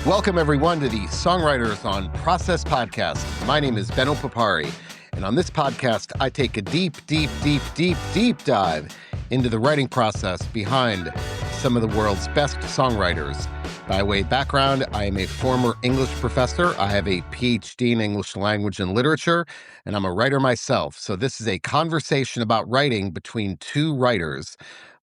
Welcome, everyone, to the Songwriters on Process podcast. My name is Benno Papari, and on this podcast, I take a deep dive into the writing process behind some of the world's best songwriters. By way of background, I am a former English professor. I have a PhD in English language and literature, and I'm a writer myself. So this is a conversation about writing between two writers.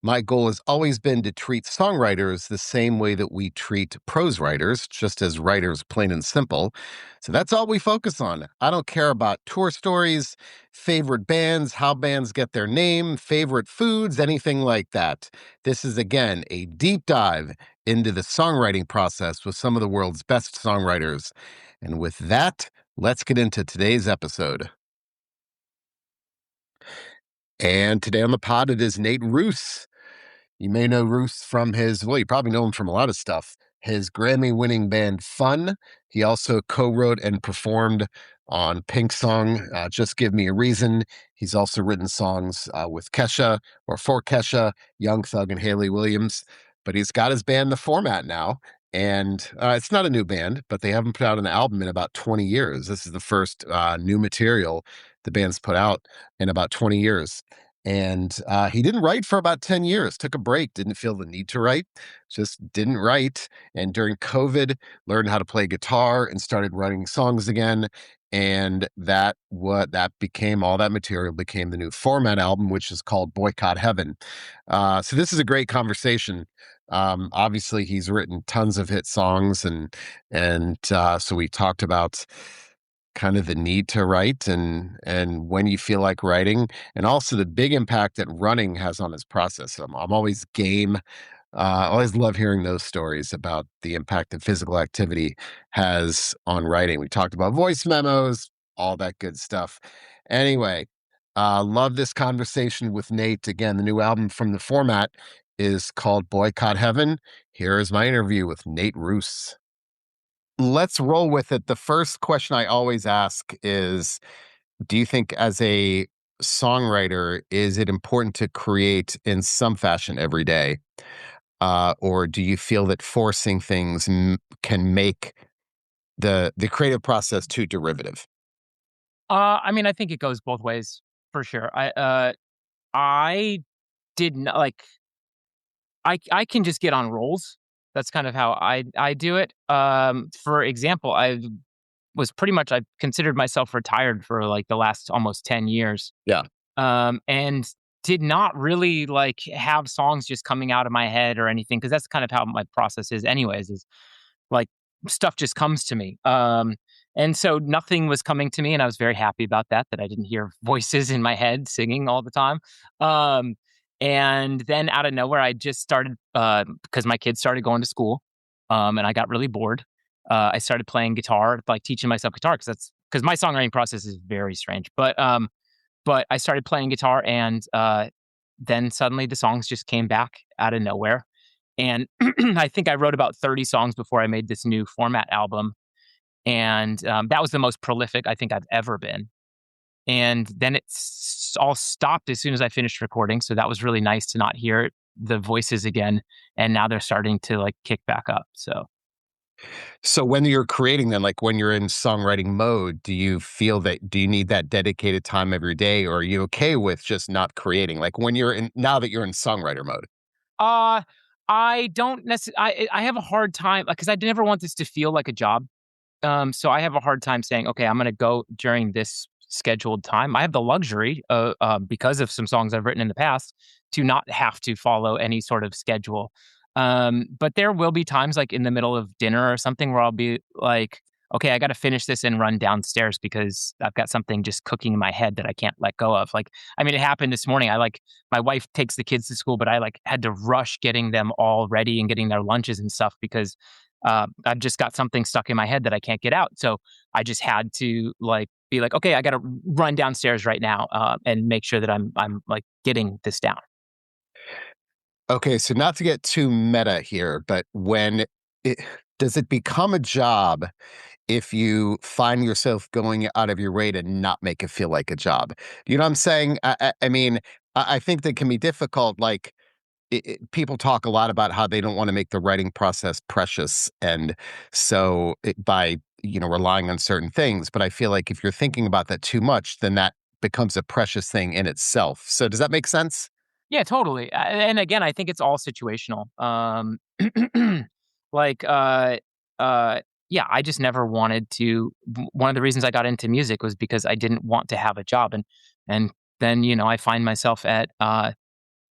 My goal has always been to treat songwriters the same way that we treat prose writers, just as writers, plain and simple. So that's all we focus on. I don't care about tour stories, favorite bands, how bands get their name, favorite foods, anything like that. This is, again, a deep dive into the songwriting process with some of the world's best songwriters. And with that, let's get into today's episode. And today on the pod, it is Nate Ruess. You may know Ruess from you probably know him from a lot of stuff. His Grammy-winning band Fun. He also co-wrote and performed on Pink's song, Just Give Me a Reason. He's also written songs with Kesha, or for Kesha, Young Thug, and Hayley Williams. But he's got his band The Format now. And it's not a new band, but they haven't put out an album in about 20 years. This is the first new material the band's put out in about 20 years. And he didn't write for about 10 years, took a break, didn't feel the need to write, just didn't write. And during COVID, learned how to play guitar and started writing songs again. And that became, all that material became the new Format album, which is called Boycott Heaven. So this is a great conversation. Obviously, he's written tons of hit songs, and so we talked about kind of the need to write and when you feel like writing, and also the big impact that running has on his process. I'm always game. I always love hearing those stories about the impact that physical activity has on writing. We talked about voice memos, all that good stuff. Anyway, love this conversation with Nate. Again, the new album from The Format is called Boycott Heaven. Here is my interview with Nate Ruess. Let's roll with it. The first question I always ask is, do you think as a songwriter, is it important to create in some fashion every day? Or do you feel that forcing things can make the creative process too derivative? I think it goes both ways for sure. I did not like. I can just get on rolls. That's kind of how I do it. For example, I've considered myself retired for like the last almost 10 years. Yeah. And did not really like have songs just coming out of my head or anything, because that's kind of how my process is anyways, is like stuff just comes to me. And so nothing was coming to me, and I was very happy about that I didn't hear voices in my head singing all the time. And then out of nowhere, I just started, because my kids started going to school, and I got really bored. I started playing guitar, like teaching myself guitar, because my songwriting process is very strange. But I started playing guitar, and then suddenly the songs just came back out of nowhere. And I think I wrote about 30 songs before I made this new Format album. And that was the most prolific I think I've ever been. And then all stopped as soon as I finished recording. So that was really nice to not hear the voices again. And now they're starting to like kick back up. So when you're creating then, like when you're in songwriting mode, do you need that dedicated time every day, or are you okay with just not creating? Like now that you're in songwriter mode? I don't necessarily, I have a hard time, because I never want this to feel like a job. So I have a hard time saying, okay, I'm going to go during this scheduled time. I have the luxury, because of some songs I've written in the past, to not have to follow any sort of schedule. But there will be times like in the middle of dinner or something where I'll be like, okay, I got to finish this and run downstairs because I've got something just cooking in my head that I can't let go of. It happened this morning. My wife takes the kids to school, but I had to rush getting them all ready and getting their lunches and stuff because I've just got something stuck in my head that I can't get out. So I just had to be like, okay, I got to run downstairs right now and make sure that I'm getting this down. Okay, so not to get too meta here, but does it become a job if you find yourself going out of your way to not make it feel like a job? You know what I'm saying? I think that can be difficult. Like, people talk a lot about how they don't want to make the writing process precious, and so by relying on certain things. But I feel like if you're thinking about that too much, then that becomes a precious thing in itself. So does that make sense? Yeah, totally. And again, I think it's all situational. Like, uh, yeah, I just never wanted to. One of the reasons I got into music was because I didn't want to have a job, and then I find myself at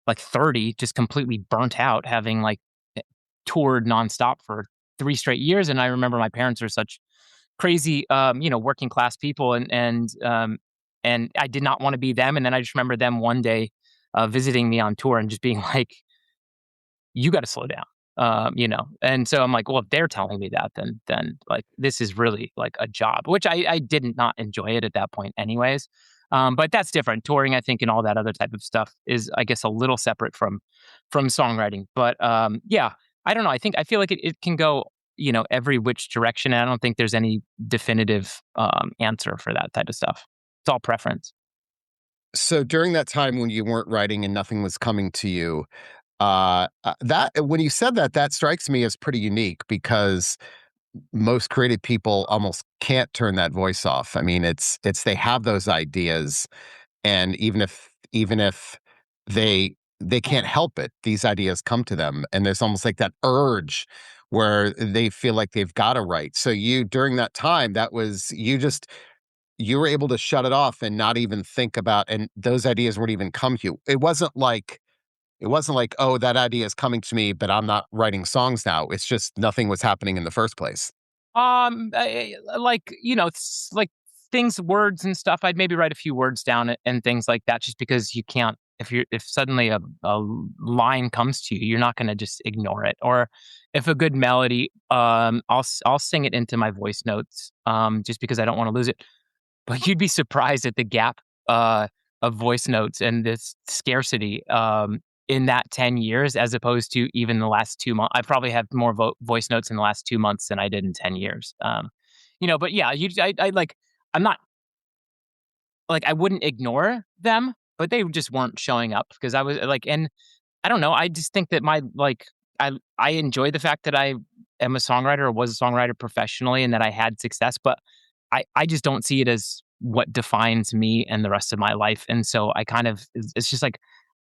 like 30, just completely burnt out, having like toured nonstop for 3 straight years. And I remember my parents were such crazy, working class people, and I did not want to be them. And then I just remember them one day visiting me on tour and just being like, "You got to slow down," And so I'm like, "Well, if they're telling me that, then like this is really like a job," which I did not enjoy it at that point, anyways. But that's different. Touring, I think, and all that other type of stuff is, I guess, a little separate from songwriting. But yeah, I don't know. I feel like it can go every which direction. And I don't think there's any definitive answer for that type of stuff. It's all preference. So during that time when you weren't writing and nothing was coming to you, that when you said that, that strikes me as pretty unique because most creative people almost can't turn that voice off. I mean, it's they have those ideas, and even if they can't help it, these ideas come to them, and there's almost like that urge where they feel like they've got to write. So you during that time, that was you were able to shut it off and not even think about, and those ideas wouldn't even come to you. It wasn't like, "Oh, that idea is coming to me, but I'm not writing songs now." It's just nothing was happening in the first place. Like like things, words and stuff. I'd maybe write a few words down and things like that, just because you can't. If suddenly a line comes to you, you're not going to just ignore it. Or if a good melody, I'll sing it into my voice notes, just because I don't want to lose it. But you'd be surprised at the gap, uh, of voice notes and this scarcity, in that 10 years as opposed to even the last 2 months. I probably have more voice notes in the last 2 months than I did in 10 years. But yeah, I like I'm not like, I wouldn't ignore them, but they just weren't showing up because I was like, and I don't know, I just think that I enjoy the fact that I am a songwriter or was a songwriter professionally and that I had success, but I just don't see it as what defines me and the rest of my life. And so I kind of it's just like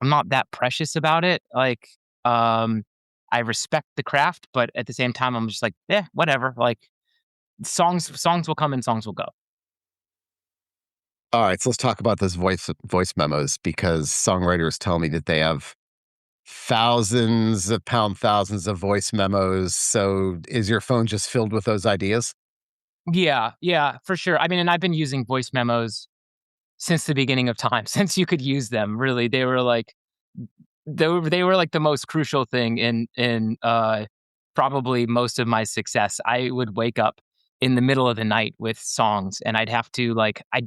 I'm not that precious about it. Like, um, I respect the craft, but at the same time, I'm just like, yeah, whatever. Like songs will come and songs will go. All right, so let's talk about those voice memos because songwriters tell me that they have thousands of voice memos. So is your phone just filled with those ideas? Yeah, yeah, for sure. I mean, and I've been using voice memos since the beginning of time, since you could use them. Really, they were like the most crucial thing in probably most of my success. I would wake up in the middle of the night with songs, and I'd have to like I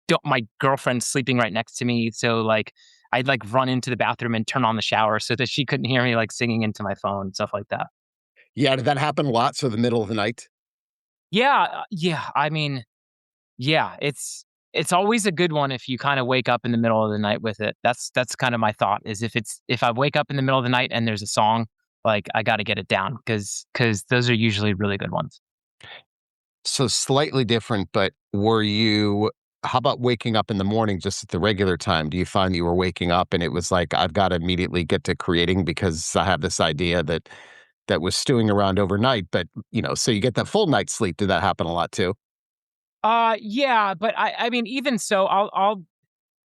don't my girlfriend's sleeping right next to me, so like I'd like run into the bathroom and turn on the shower so that she couldn't hear me like singing into my phone, stuff like that. Yeah, did that happen a lot? So the middle of the night? Yeah, yeah. I mean, yeah, it's always a good one if you kinda wake up in the middle of the night with it. That's kinda my thought, is if I wake up in the middle of the night and there's a song, like, I gotta get it down because those are usually really good ones. So slightly different, but were you how about waking up in the morning just at the regular time? Do you find that you were waking up and it was like, I've got to immediately get to creating because I have this idea that was stewing around overnight, but so you get that full night's sleep. Did that happen a lot too? Yeah, but I mean, even so, I'll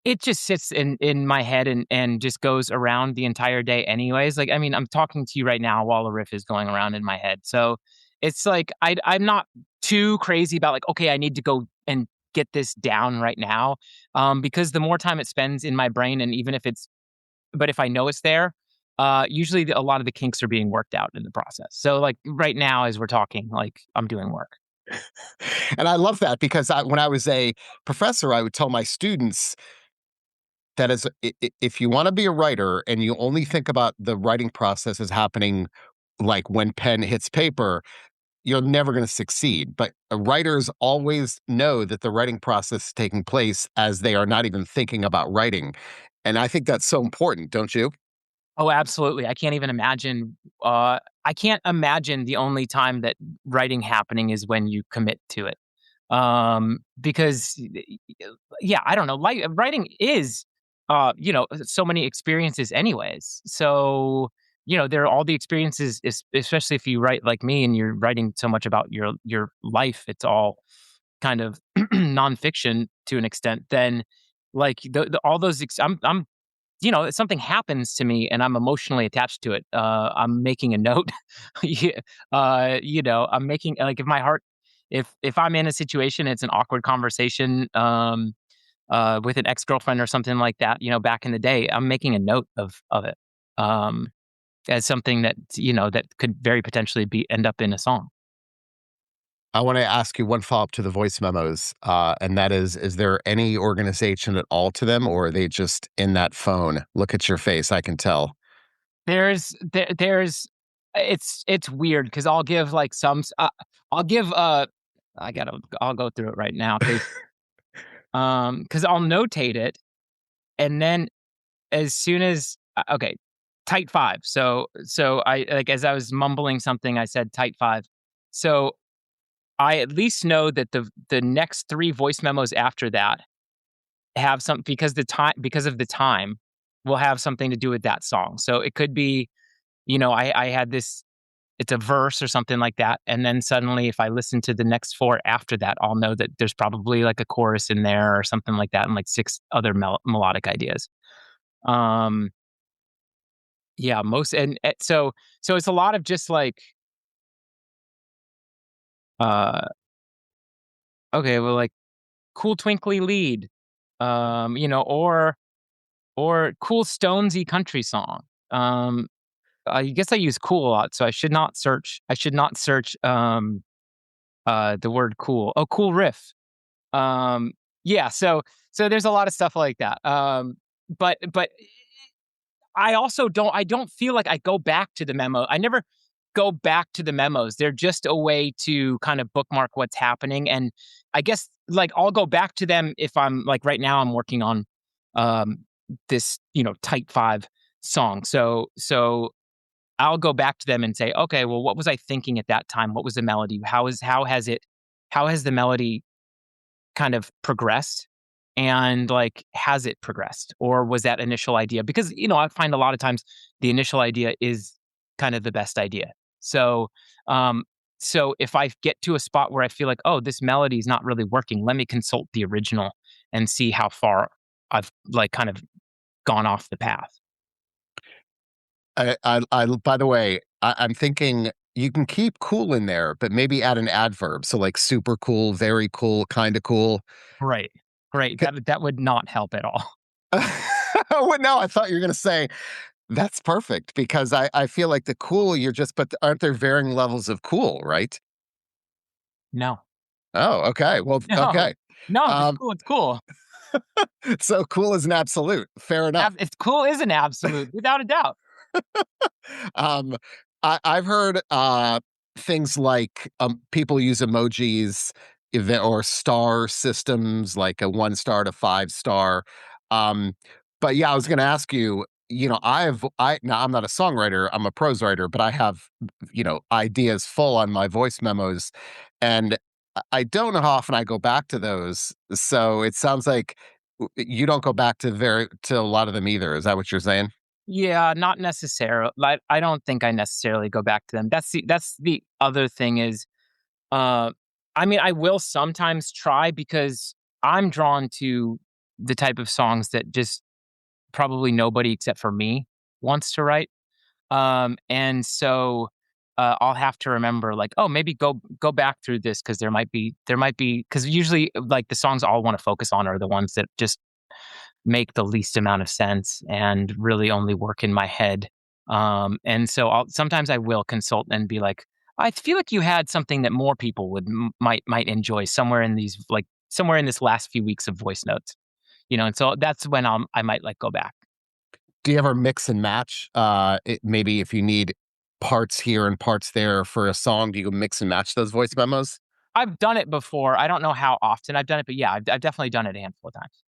it just sits in my head and just goes around the entire day anyways. Like, I mean, I'm talking to you right now while a riff is going around in my head. So, it's like I'm not too crazy about like, "Okay, I need to go and get this down right now," because the more time it spends in my brain, and even if it's but if I know it's there, usually a lot of the kinks are being worked out in the process. So, like, right now as we're talking, like, I'm doing work. And I love that because when I was a professor, I would tell my students that if you want to be a writer and you only think about the writing process as happening like when pen hits paper, you're never going to succeed. But writers always know that the writing process is taking place as they are not even thinking about writing. And I think that's so important, don't you? Oh, absolutely. I can't imagine the only time that writing happening is when you commit to it. Because yeah, I don't know, like, writing is, so many experiences anyways. So, there are all the experiences, especially if you write like me and you're writing so much about your life, it's all kind of nonfiction to an extent, then, like, all those if something happens to me and I'm emotionally attached to it, I'm making a note. Yeah, I'm making like, if I'm in a situation, it's an awkward conversation, with an ex-girlfriend or something like that, back in the day, I'm making a note of it, um, as something that could very potentially end up in a song. I want to ask you one follow up to the voice memos, and that is there any organization at all to them, or are they just in that phone? Look at your face, I can tell. There's it's weird because 'cause I'll give, like, I'll give, I'll go through it right now because 'cause I'll notate it, and then as soon as okay, tight 5. So I like, as I was mumbling something, I said tight 5. So, I at least know that the next 3 voice memos after that have some because of the time, will have something to do with that song. So, it could be, I had this it's a verse or something like that, and then suddenly if I listen to the next 4 after that, I'll know that there's probably, like, a chorus in there or something like that and, like, 6 other melodic ideas. Um, yeah, most and so it's a lot of just, like, uh, okay, well, like, "Cool twinkly lead," or "Cool Stonesy country song." I guess I use "cool" a lot, so I should not search the word "cool." Oh, "cool riff." Um, yeah, so there's a lot of stuff like that. But I don't feel like I go back to the memo. I never go back to the memos. They're just a way to kind of bookmark what's happening, and I guess, like, I'll go back to them if I'm like, right now I'm working on, um, this, tight 5 song. So I'll go back to them and say, "Okay, well, what was I thinking at that time? What was the melody? How has the melody kind of progressed, and, like, has it progressed, or was that initial idea?" Because, I find a lot of times the initial idea is kind of the best idea. So, um, so if I get to a spot where I feel like, "Oh, this melody is not really working, let me consult the original and see how far I've, like, kind of gone off the path." By the way, I'm thinking you can keep cool in there, but maybe add an adverb. So like super cool, very cool, kind of cool. Right. Right, that would not help at all. Well, no, I thought you were going to say that's perfect because I feel like the cool you're just, but aren't there varying levels of cool, right? No. Oh, okay. Well, No. okay. No, if it's Um, cool, it's cool. so cool is an absolute. Fair enough. It's cool is an absolute, without a doubt. um, I've heard things like people use emojis or star systems, like a 1 star to 5 star. Um, but yeah, I was going to ask you. Now I'm not a songwriter, I'm a prose writer, but I have ideas full on my voice memos, and I don't know how often I go back to those. So it sounds like you don't go back to a lot of them either. Is that what you're saying? Yeah, not necessarily. Like, I don't think I necessarily go back to them. That's the other thing is, uh, I mean, I will sometimes try because I'm drawn to the type of songs that just probably nobody except for me wants to write. And so I'll have to remember, like, oh, maybe go back through this because there might be because usually, like, the songs I'll want to focus on are the ones that just make the least amount of sense and really only work in my head. And so sometimes I will consult and be like, I feel like you had something that more people might enjoy somewhere in somewhere in this last few weeks of voice notes, and so that's when I might, like, go back. Do you ever mix and match? Maybe if you need parts here and parts there for a song, do you mix and match those voice memos? I've done it before. I don't know how often I've done it, but yeah, I've definitely done it a handful of times.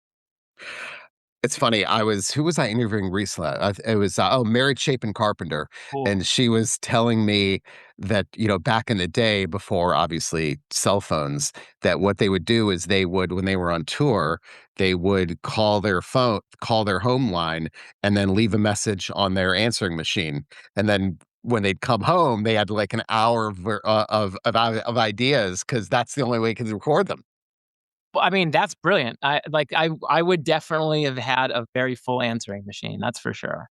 It's funny. Who was I interviewing recently? It was, Mary Chapin Carpenter. Cool. And she was telling me that, back in the day before obviously cell phones, that what they would do is when they were on tour, they would call their home line and then leave a message on their answering machine. And then when they'd come home, they had like an hour of ideas because that's the only way you could record them. Well, I mean, that's brilliant. I would definitely have had a very full answering machine, that's for sure.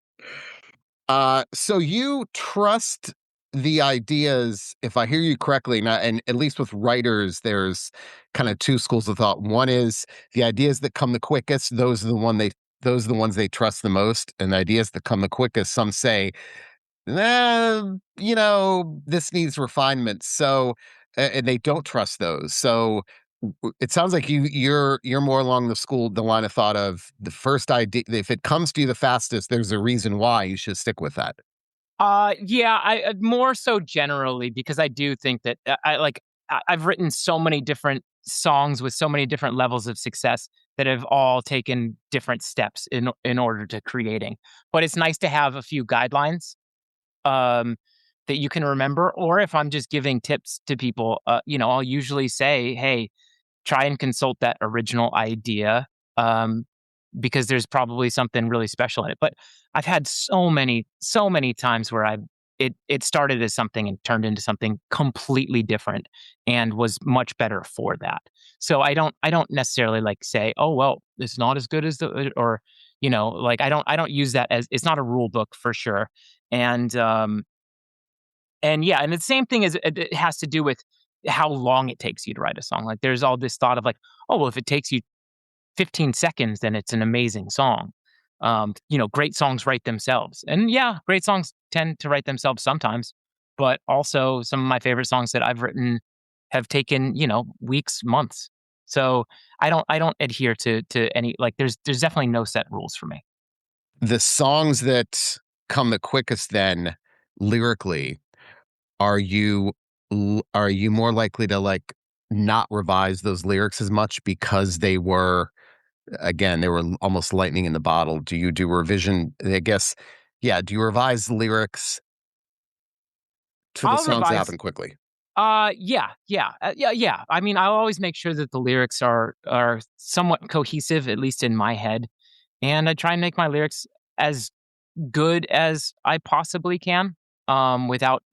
So you trust the ideas, if I hear you correctly, now, and at least with writers, there's kind of two schools of thought. One is the ideas that come the quickest; those are the ones they trust the most, and the ideas that come the quickest, some say, this needs refinement. So, and they don't trust those. So, it sounds like you're more along the line of thought of the first idea. If it comes to you the fastest, there's a reason why you should stick with that. Yeah, I more so generally because I do think that I've written so many different songs with so many different levels of success that have all taken different steps in order to creating. But it's nice to have a few guidelines um, that you can remember. Or if I'm just giving tips to people, I'll usually say, "Hey, try and consult that original idea." Um, because there's probably something really special in it. But I've had so many times where it started as something and turned into something completely different and was much better for that. So I don't necessarily like say, oh well, it's not as good as the or like I don't use that as it's not a rule book for sure. And yeah, and the same thing is it has to do with how long it takes you to write a song. Like there's all this thought of like, oh well, if it takes you 15 seconds, then it's an amazing song. Great songs write themselves. And yeah, great songs tend to write themselves sometimes, but also some of my favorite songs that I've written have taken, weeks, months. So I don't adhere to any like there's definitely no set rules for me. The songs that come the quickest, then lyrically, are you more likely to like not revise those lyrics as much because they were almost lightning in the bottle? Do you do revision? I guess, yeah. Do you revise the lyrics to the I'll songs that revise. happen quickly? Yeah. I mean, I'll always make sure that the lyrics are somewhat cohesive, at least in my head, and I try and make my lyrics as good as I possibly can, without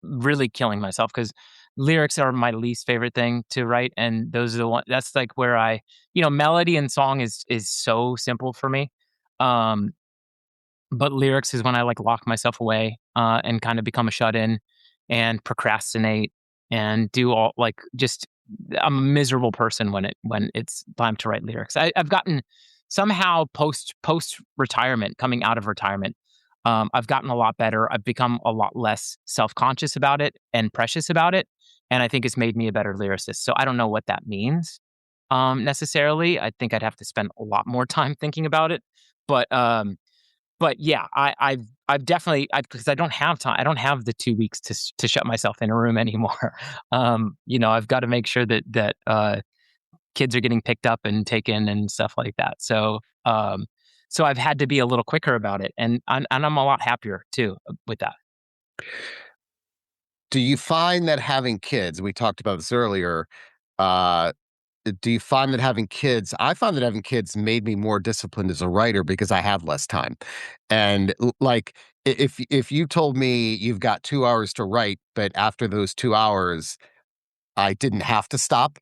really killing myself. Because lyrics are my least favorite thing to write, and those are the one that's like where melody and song is so simple for me. Um, but lyrics is when I like lock myself away, and kind of become a shut in and procrastinate and do all like just I'm a miserable person when it's time to write lyrics. I've gotten somehow post retirement, coming out of retirement, I've gotten a lot better. I've become a lot less self conscious about it and precious about it, and I think it's made me a better lyricist. So I don't know what that means, necessarily. I think I'd have to spend a lot more time thinking about it, but yeah, I've definitely because I don't have time. I don't have the 2 weeks to shut myself in a room anymore. I've got to make sure that kids are getting picked up and taken and stuff like that. So I've had to be a little quicker about it, and I'm a lot happier too with that. Do you find that having kids, we talked about this earlier, uh, do you find that having kids I find that having kids made me more disciplined as a writer because I have less time. And like if you told me you've got 2 hours to write, but after those 2 hours I didn't have to stop,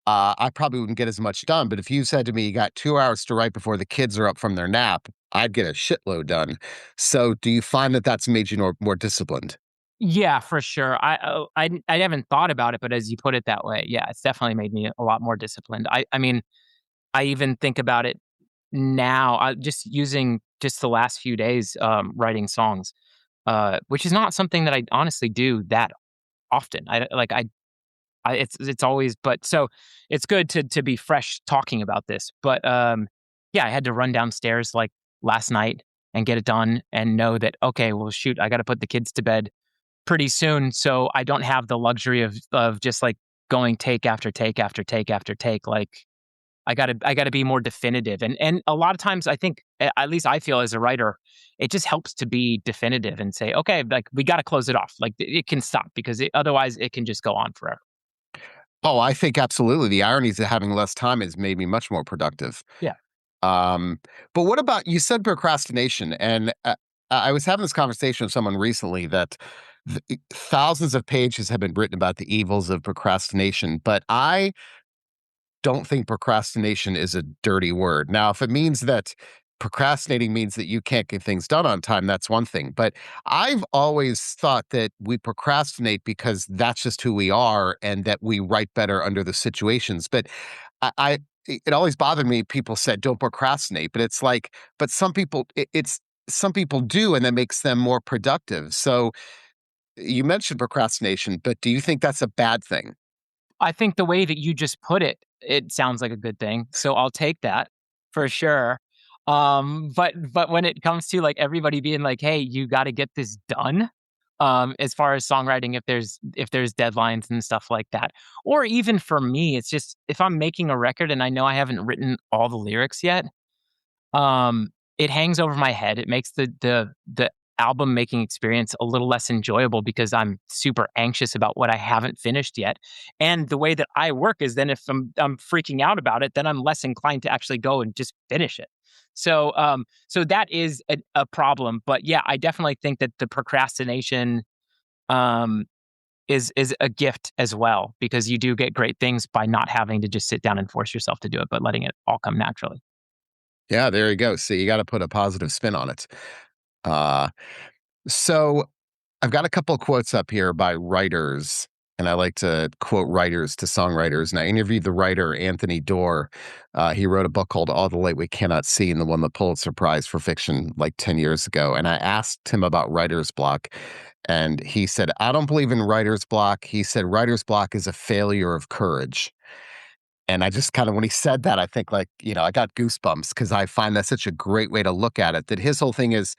I probably wouldn't get as much done. But if you said to me you got 2 hours to write before the kids are up from their nap, I'd get a shitload done. So do you find that that's made you more disciplined? Yeah, for sure. I haven't thought about it, but as you put it that way, yeah, it's definitely made me a lot more disciplined. I mean, I even think about it now. Just using just the last few days, writing songs, which is not something that I honestly do that often. It's always but so it's good to be fresh talking about this. But yeah, I had to run downstairs like last night and get it done and know that okay, well shoot, I got to put the kids to bed pretty soon, so I don't have the luxury of just like going take after take after take after take. Like I gotta be more definitive. And a lot of times I think, at least I feel as a writer, it just helps to be definitive and say, okay, like we gotta close it off. Like it can stop because otherwise it can just go on forever. Oh, I think absolutely. The ironies of having less time has made me much more productive. Yeah. Um, but what about you said procrastination, and I was having this conversation with someone recently that thousands of pages have been written about the evils of procrastination, but I don't think procrastination is a dirty word. Now, if it means that procrastinating means that you can't get things done on time, that's one thing. But I've always thought that we procrastinate because that's just who we are and that we write better under the situations. But I it always bothered me. People said don't procrastinate, but it's like, but some people, it's some people do, and that makes them more productive. So you mentioned procrastination, but do you think that's a bad thing? I think the way that you just put it, it sounds like a good thing. So I'll take that for sure. But when it comes to like everybody being like, "Hey, you got to get this done," as far as songwriting, if there's deadlines and stuff like that, or even for me, it's just if I'm making a record and I know I haven't written all the lyrics yet, it hangs over my head. It makes the album making experience a little less enjoyable because I'm super anxious about what I haven't finished yet. And the way that I work is then if I'm freaking out about it, then I'm less inclined to actually go and just finish it. So that is a problem. But yeah, I definitely think that the procrastination um is a gift as well because you do get great things by not having to just sit down and force yourself to do it, but letting it all come naturally. Yeah, there you go. See, you got to put a positive spin on it. Uh, so I've got a couple of quotes up here by writers, and I like to quote writers to songwriters. And I interviewed the writer Anthony Doerr. He wrote a book called All the Light We Cannot See, and the won the Pulitzer Prize for fiction like 10 years ago. And I asked him about writer's block, and he said, I don't believe in writer's block. He said, writer's block is a failure of courage. And I just kind of, when he said that, I think like, I got goosebumps because I find that such a great way to look at it. That his whole thing is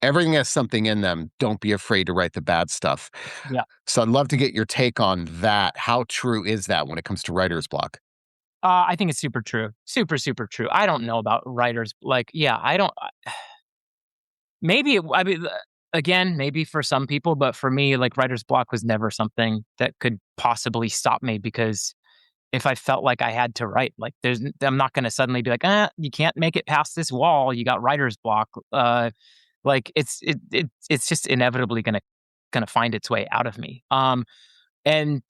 everything has something in them. Don't be afraid to write the bad stuff. Yeah. So I'd love to get your take on that. How true is that when it comes to writer's block? I think it's super true. Super, super true. I don't know about writers. Like, yeah, I don't. Maybe I mean, again, maybe for some people, but for me, like writer's block was never something that could possibly stop me because if I felt like I had to write, like I'm not going to suddenly be like, you can't make it past this wall. You got writer's block. Like it's just inevitably gonna find its way out of me. And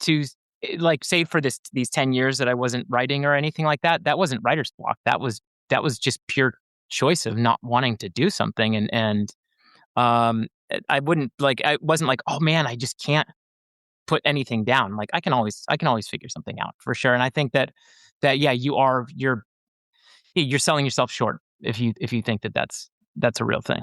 like say for these 10 years that I wasn't writing or anything like that, that wasn't writer's block. That was just pure choice of not wanting to do something. I wouldn't like I wasn't like, oh man, I just can't put anything down. Like I can always figure something out for sure. And I think that yeah, you're selling yourself short if you think that that's a real thing.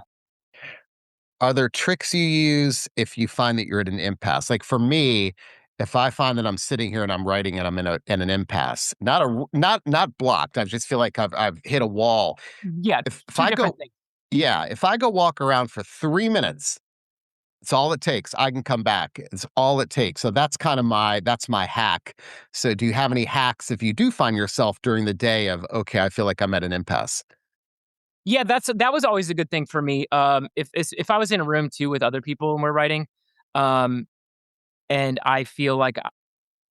Are there tricks you use if you find that you're at an impasse? Like for me, if I find that I'm sitting here and I'm writing and I'm in an impasse, not blocked. I just feel like I've hit a wall. Yeah, If two I different go, things. yeah, if I go walk around for 3 minutes, it's all it takes. I can come back. It's all it takes. So that's my hack. So do you have any hacks if you do find yourself during the day of, okay, I feel like I'm at an impasse? Yeah, that was always a good thing for me. If I was in a room too with other people and we're writing, um, and I feel like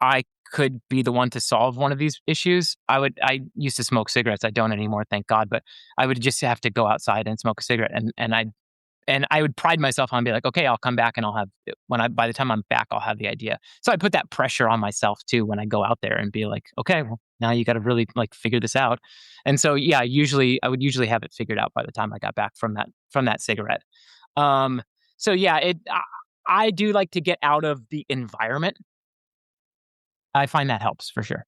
I could be the one to solve one of these issues, I used to smoke cigarettes. I don't anymore, thank God, but I would just have to go outside and smoke a cigarette and I would pride myself on being like, okay, I'll come back and I'll have by the time I'm back, I'll have the idea. So I put that pressure on myself too when I go out there and be like, okay, well, now you got to really like figure this out. And so yeah, I would usually have it figured out by the time I got back from that cigarette. Um, so yeah, I do like to get out of the environment. I find that helps for sure.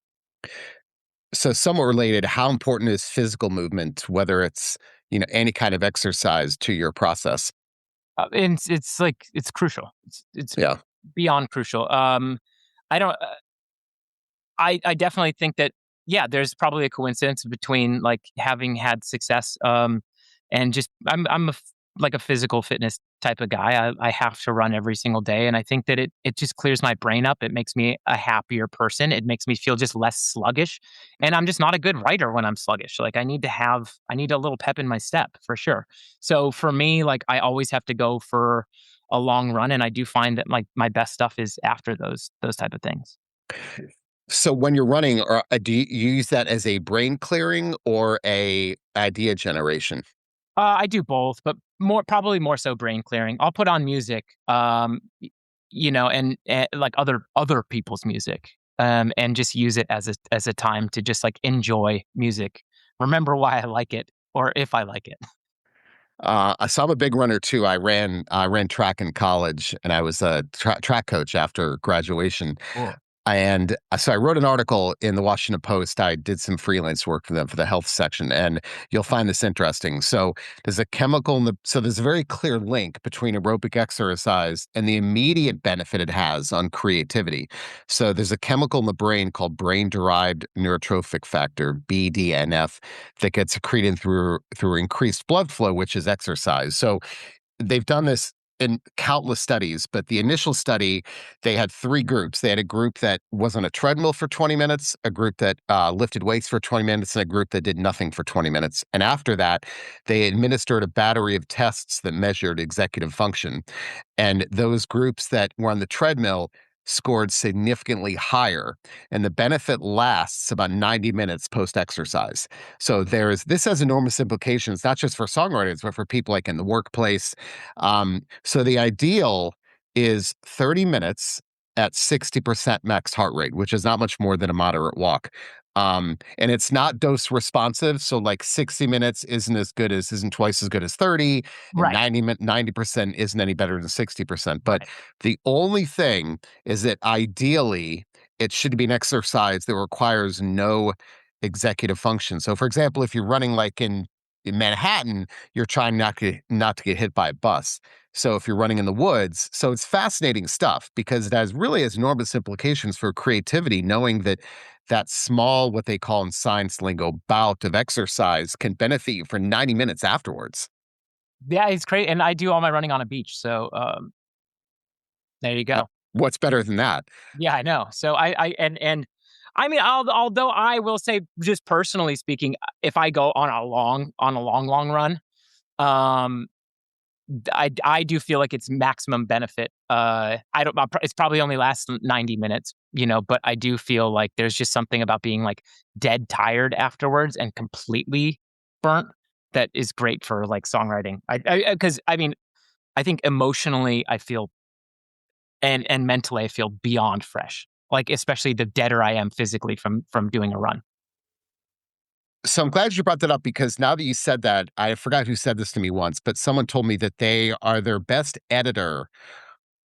So somewhat related, how important is physical movement, whether it's, any kind of exercise to your process? And it's like it's crucial. It's Yeah. beyond crucial. I don't. I definitely think that yeah, there's probably a coincidence between like having had success and just I'm like a physical fitness type of guy. I have to run every single day, and I think that it just clears my brain up. It makes me a happier person. It makes me feel just less sluggish, and I'm just not a good writer when I'm sluggish. Like I need a little pep in my step for sure. So for me, like I always have to go for a long run, and I do find that my best stuff is after those type of things. So when you're running, or do you use that as a brain clearing or a idea generation? I do both, but probably more so brain clearing. I'll put on music, and like other people's music, and just use it as a time to just like enjoy music, remember why I like it, or if I like it. So I'm a big runner too. I ran track in college, and I was a track coach after graduation. Cool. And so I wrote an article in the Washington Post. I did some freelance work for them for the health section, and you'll find this interesting. So there's a very clear link between aerobic exercise and the immediate benefit it has on creativity. So there's a chemical in the brain called brain-derived neurotrophic factor (BDNF) that gets secreted through increased blood flow, which is exercise. So they've done this in countless studies, but the initial study, they had three groups. They had a group that was on a treadmill for 20 minutes, a group that lifted weights for 20 minutes, and a group that did nothing for 20 minutes. And after that, they administered a battery of tests that measured executive function. And those groups that were on the treadmill scored significantly higher, and the benefit lasts about 90 minutes post exercise. So this has enormous implications, not just for songwriters, but for people like in the workplace. So the ideal is 30 minutes at 60% max heart rate, which is not much more than a moderate walk. And it's not dose responsive. So like 60 minutes isn't twice as good as 30, and Right, 90% isn't any better than 60%. But right, the only thing is that ideally it should be an exercise that requires no executive function. So for example, if you're running like in Manhattan, you're trying not to get hit by a bus. So if you're running in the woods, so it's fascinating stuff because it has enormous implications for creativity, knowing that that small, what they call in science lingo, bout of exercise can benefit you for 90 minutes afterwards. yeah, it's great, and I do all my running on a beach, so there you Uh, go. what's better than that? Yeah, I know. So and I mean, although I will say, just personally speaking, if I go on a long run, um, I do feel like it's maximum benefit. I don't. It's probably only lasts 90 minutes, but I do feel like there's just something about being like dead tired afterwards and completely burnt that is great for like songwriting. Because I mean, I think emotionally I feel and mentally I feel beyond fresh. Like especially the deader I am physically from doing a run. So I'm glad you brought that up because now that you said that, I forgot who said this to me once, but someone told me that they are their best editor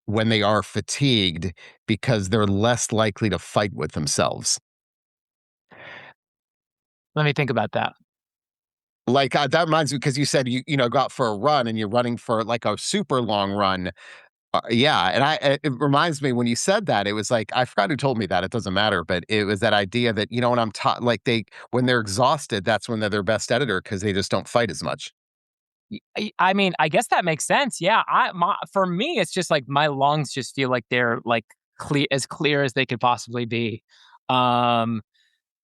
when they are fatigued because they're less likely to fight with themselves. Let me think about that. Like, that reminds me because you said go out for a run and you're running for like a super long run. Yeah, and it reminds me when you said that, it was like I forgot who told me that. It doesn't matter, but it was that idea that when I'm taught like when they're exhausted, that's when they're their best editor because they just don't fight as much. I mean, I guess that makes sense. Yeah, for me, it's just like my lungs just feel like they're like clear as they could possibly be. Um,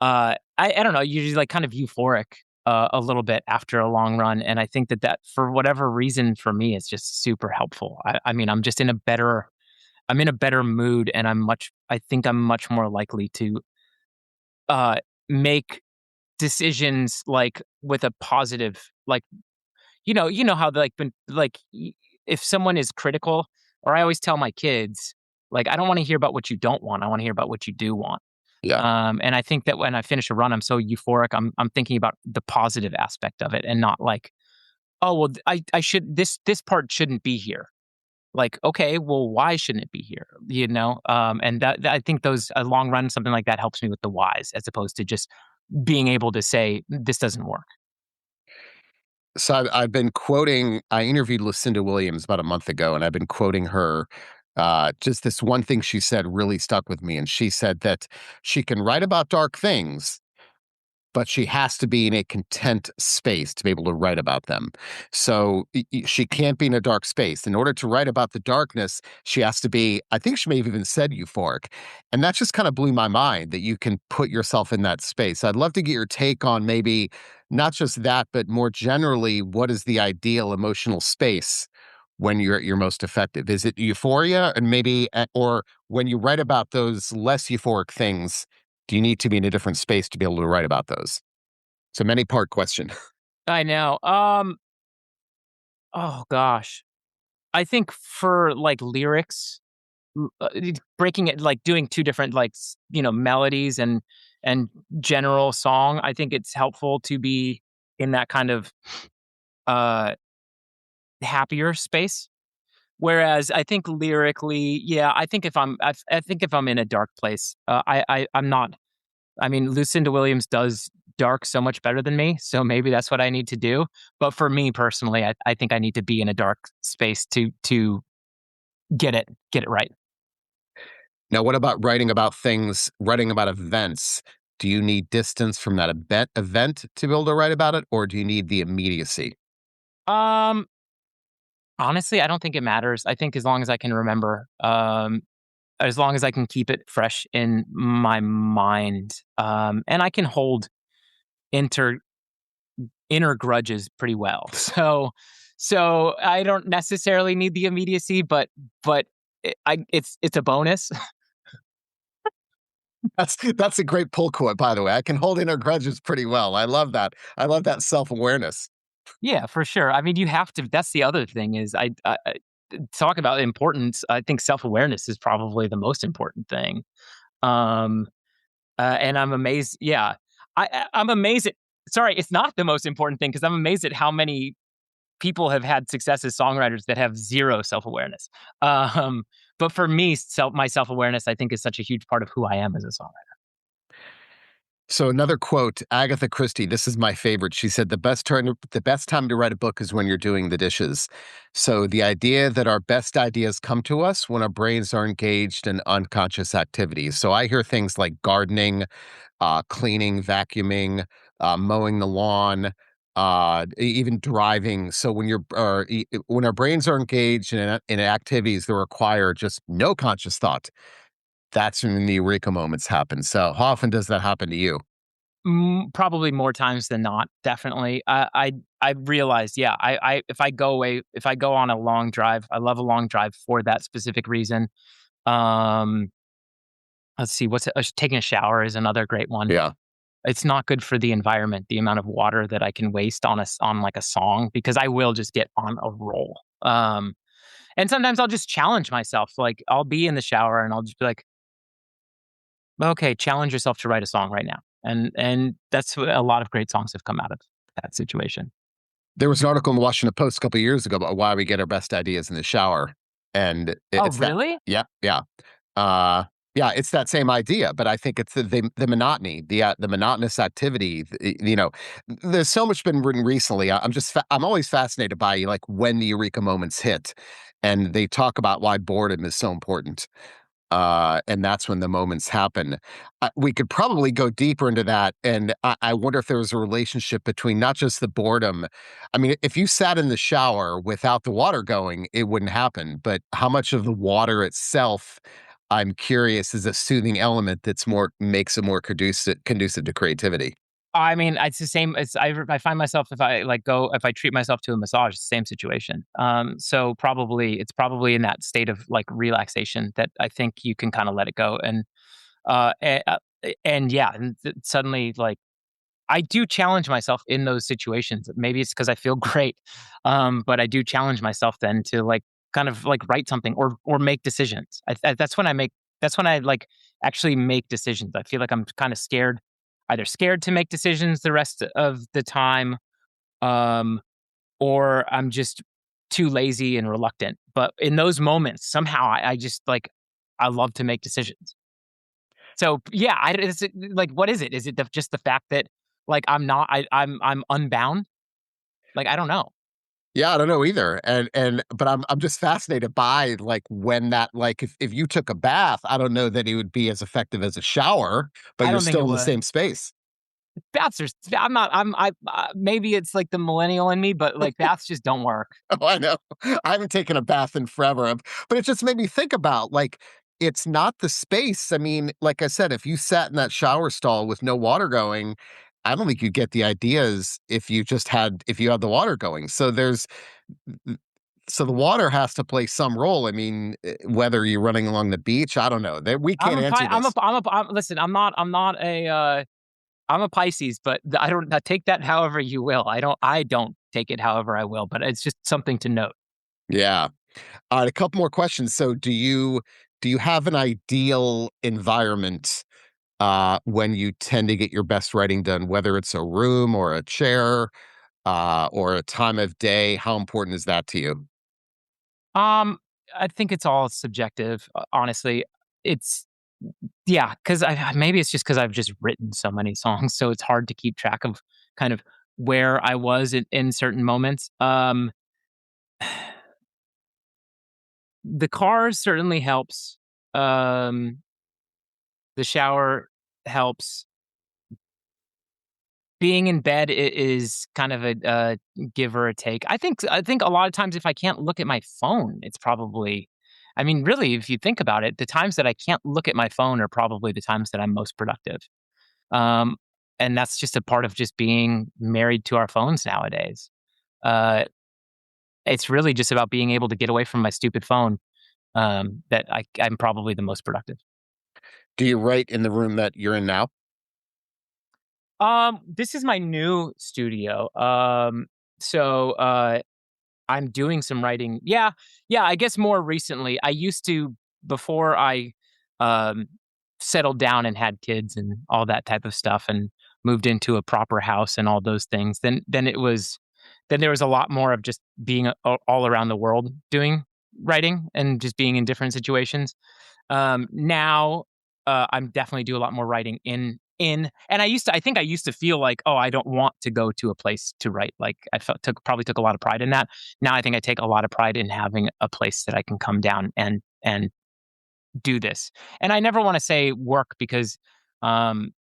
I don't know. You're just like kind of euphoric a little bit after a long run, and I think that for whatever reason for me, it's just super helpful. I mean, I'm in a better mood, and I think I'm much more likely to uh make decisions like with a positive like how like been like if someone is critical, or I always tell my kids, like, I don't want to hear about what you don't want. I want to hear about what you do want. Yeah. And I think that when I finish a run, I'm so euphoric. I'm thinking about the positive aspect of it, and not like, oh well, I should this part shouldn't be here. Like, okay, well, why shouldn't it be here? And I think those a long run, something like that, helps me with the whys, as opposed to just being able to say this doesn't work. So I've been quoting. I interviewed Lucinda Williams about a month ago, and I've been quoting her. Just this one thing she said really stuck with me, and she said that she can write about dark things, but she has to be in a content space to be able to write about them. So she can't be in a dark space. In order to write about the darkness, she has to be, I think she may have even said euphoric. And that just kind of blew my mind that you can put yourself in that space. I'd love to get your take on maybe not just that, but more generally, what is the ideal emotional space when you're at your most effective? Is it euphoria and maybe, or when you write about those less euphoric things, do you need to be in a different space to be able to write about those? It's a many part question. I know. Oh gosh. I think for like lyrics, breaking it, like doing two different like melodies and general song. I think it's helpful to be in that kind of uh happier space. Whereas I think lyrically, yeah, I think if I'm in a dark place, I'm not. I mean, Lucinda Williams does dark so much better than me, so maybe that's what I need to do. But for me personally, I think I need to be in a dark space to get it right. Now, what about writing about things, writing about events? Do you need distance from that event to be able to write about it, or do you need the immediacy? Um, Honestly, I don't think it matters. I think as long as I can remember, as long as I can keep it fresh in my mind, and I can hold inter inner grudges pretty well. So I don't necessarily need the immediacy, but it's a bonus. That's a great pull quote, by the way. I can hold in our grudges pretty well. I love that. I love that self awareness. Yeah, for sure. I mean, you have to. That's the other thing is talk about importance. I think self awareness is probably the most important thing. Um, and I'm amazed. Yeah, I'm amazed at. Sorry, it's not the most important thing because I'm amazed at how many people have had success as songwriters that have zero self awareness. Um, but for me, my self awareness, I think, is such a huge part of who I am as a songwriter. So another quote, Agatha Christie, this is my favorite. She said the best time to write a book is when you're doing the dishes. So the idea that our best ideas come to us when our brains are engaged in unconscious activities. So I hear things like gardening, cleaning, vacuuming, mowing the lawn, even driving. So when our brains are engaged in activities that require just no conscious thought, that's when the eureka moments happen. So how often does that happen to you? Probably more times than not. Definitely. I realized, yeah. If I go away, if I go on a long drive, I love a long drive for that specific reason. Um, let's see, taking a shower is another great one. Yeah. It's not good for the environment, the amount of water that I can waste on like a song because I will just get on a roll. And sometimes I'll just challenge myself. Like I'll be in the shower and I'll just be like, okay, challenge yourself to write a song right now. And that's what a lot of great songs have come out of that situation. There was an article in the Washington Post a couple of years ago about why we get our best ideas in the shower. And Oh, it's that, really? yeah, yeah. Uh, yeah, it's that same idea, but I think it's the monotony, the monotonous activity. There's so much been written recently. I'm always fascinated by like when the eureka moments hit, and they talk about why boredom is so important. And that's when the moments happen. We could probably go deeper into that, and I wonder if there was a relationship between not just the boredom. I mean, if you sat in the shower without the water going, it wouldn't happen. But how much of the water itself, I'm curious, is a soothing element that's more makes it more conducive to creativity. I mean, it's the same. I find myself if I treat myself to a massage, it's the same situation. So it's probably in that state of like relaxation that I think you can kind of let it go uh, and, uh, and yeah, and suddenly like I do challenge myself in those situations. Maybe it's because I feel great, but I do challenge myself then to like kind of like write something or make decisions. That's when I make. That's when I like actually make decisions. I feel like I'm kind of scared, either scared to make decisions the rest of the time, um, or I'm just too lazy and reluctant. But in those moments, somehow I just like I love to make decisions. So yeah, like what is it? Is it just the fact that like I'm unbound? Like I don't know. Yeah, I don't know either. But I'm just fascinated by like when that like if you took a bath, I don't know that it would be as effective as a shower, but I you're don't think still it in the would. same space. Baths are I'm not I'm I maybe it's like the millennial in me, but like baths just don't work. Oh, I know. I haven't taken a bath in forever, but it just made me think about, like, it's not the space. I mean, like I said, if you sat in that shower stall with no water going, I don't think you'd get the ideas if you had the water going. So the water has to play some role. I mean, whether you're running along the beach, I don't know. We I'm can't a answer Pi this. listen, I'm not I'm a Pisces, but I don't take that however you will. I don't take it however I will, but it's just something to note. Yeah. A couple more questions. So do you have an ideal environment when you tend to get your best writing done, whether it's a room or a chair, or a time of day? How important is that to you? Um, I think it's all subjective, honestly. It's yeah, because maybe it's just because 'cause I've just written so many songs, so it's hard to keep track of kind of where I was in certain moments. The car certainly helps. Um, the shower helps. Being in bed is kind of a give or a take. I think a lot of times if I can't look at my phone, it's probably I mean, really, if you think about it, the times that I can't look at my phone are probably the times that I'm most productive. Um, and that's just a part of just being married to our phones nowadays. Uh, it's really just about being able to get away from my stupid phone, that I'm probably the most productive. Do you write in the room that you're in now? This is my new studio. So, I'm doing some writing. Yeah, yeah, I guess more recently. I used to before I um settled down and had kids and all that type of stuff and moved into a proper house and all those things. Then there was a lot more of just being all around the world doing writing and just being in different situations. Now, I'm definitely do a lot more writing and I think I used to feel like, "Oh, I don't want to go to a place to write." Like, I felt probably took a lot of pride in that. Now I think I take a lot of pride in having a place that I can come down and do this. And I never wanna say work because, um,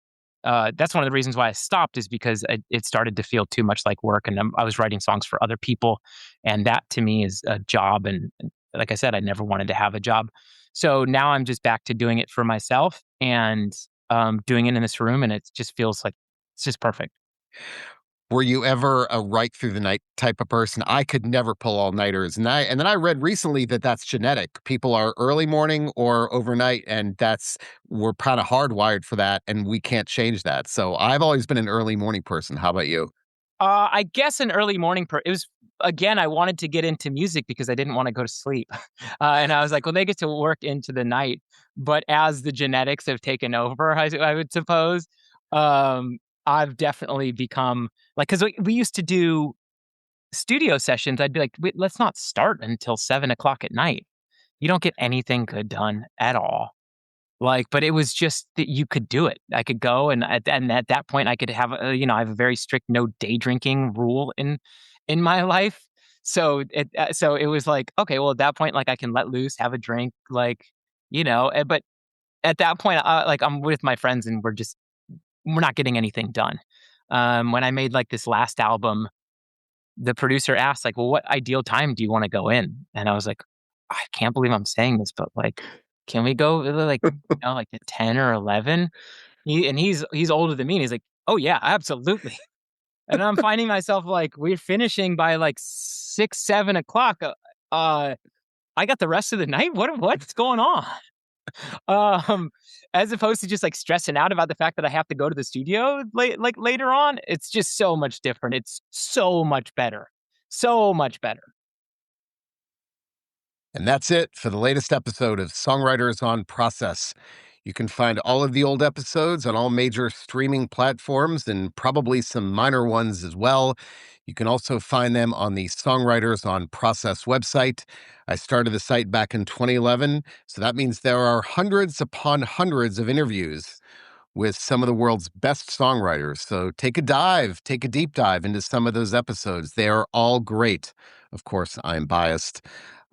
that's one of the reasons why I stopped is because it started to feel too much like work, and I was writing songs for other people, and that to me is a job, and like I said, I never wanted to have a job. So now I'm just back to doing it for myself and, doing it in this room, and it just feels like it's just perfect. Were you ever a right through the night type of person? I could never pull all-nighters, and then I read recently that that's genetic. People are early morning or overnight, and we're kinda hardwired for that, and we can't change that. So, I've always been an early morning person. How about you? I guess an early morning it was again, I wanted to get into music because I didn't wanna go to sleep. And I was like, "Well, they get to work into the night." But as the genetics have taken over, I would suppose, um, I've definitely become like, 'cause we used to do studio sessions, I'd be like, "Wait, let's not start until 7 o'clock at night." You don't get anything good done at all. Like, but it was just that you could do it. I could go and at that point I could have I have a very strict no day drinking rule in my life. So it was like, okay, well at that point like I can let loose, have a drink, like, but at that point like I'm with my friends and we're not getting anything done. When I made like this last album, the producer asked like, "Well, what ideal time do you want to go in?" And I was like, "I can't believe I'm saying this, but like, can we go like, like at 10 or 11?" He's older than me, and he's like, "Oh yeah, absolutely." And I'm finding myself like, we're finishing by like 6, 7 o'clock. Uh, I got the rest of the night. What's going on? Um, as opposed to just like stressing out about the fact that I have to go to the studio like later on. It's just so much different. It's so much better. So much better. And that's it for the latest episode of Songwriters on Process. You can find all of the old episodes on all major streaming platforms and probably some minor ones as well. You can also find them on the Songwriters on Process website. I started the site back in 2011, so that means there are hundreds upon hundreds of interviews with some of the world's best songwriters. So take a deep dive into some of those episodes. They are all great. Of course, I'm biased.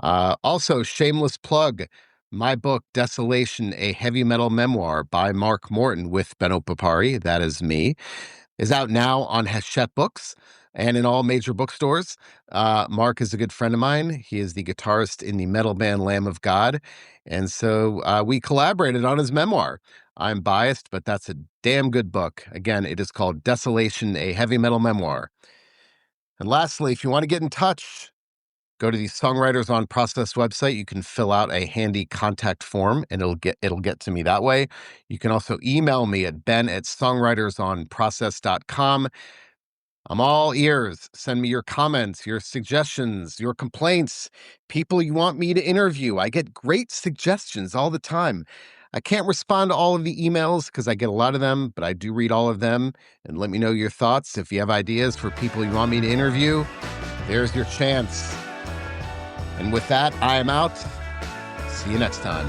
Also, shameless plug. My book, Desolation, a Heavy Metal Memoir by Mark Morton with Benno Papari. That is me. is out now on Hachette Books and in all major bookstores. Mark is a good friend of mine. He is the guitarist in the metal band Lamb of God. And so we collaborated on his memoir. I'm biased, but that's a damn good book. Again, it is called Desolation, a Heavy Metal Memoir. And lastly, if you want to get in touch, go to the Songwriters on Process website. You can fill out a handy contact form and it'll get to me that way. You can also email me at ben@songwritersonprocess.com. I'm all ears. Send me your comments, your suggestions, your complaints, people you want me to interview. I get great suggestions all the time. I can't respond to all of the emails because I get a lot of them, but I do read all of them. And let me know your thoughts. If you have ideas for people you want me to interview, there's your chance. And with that, I am out. See you next time.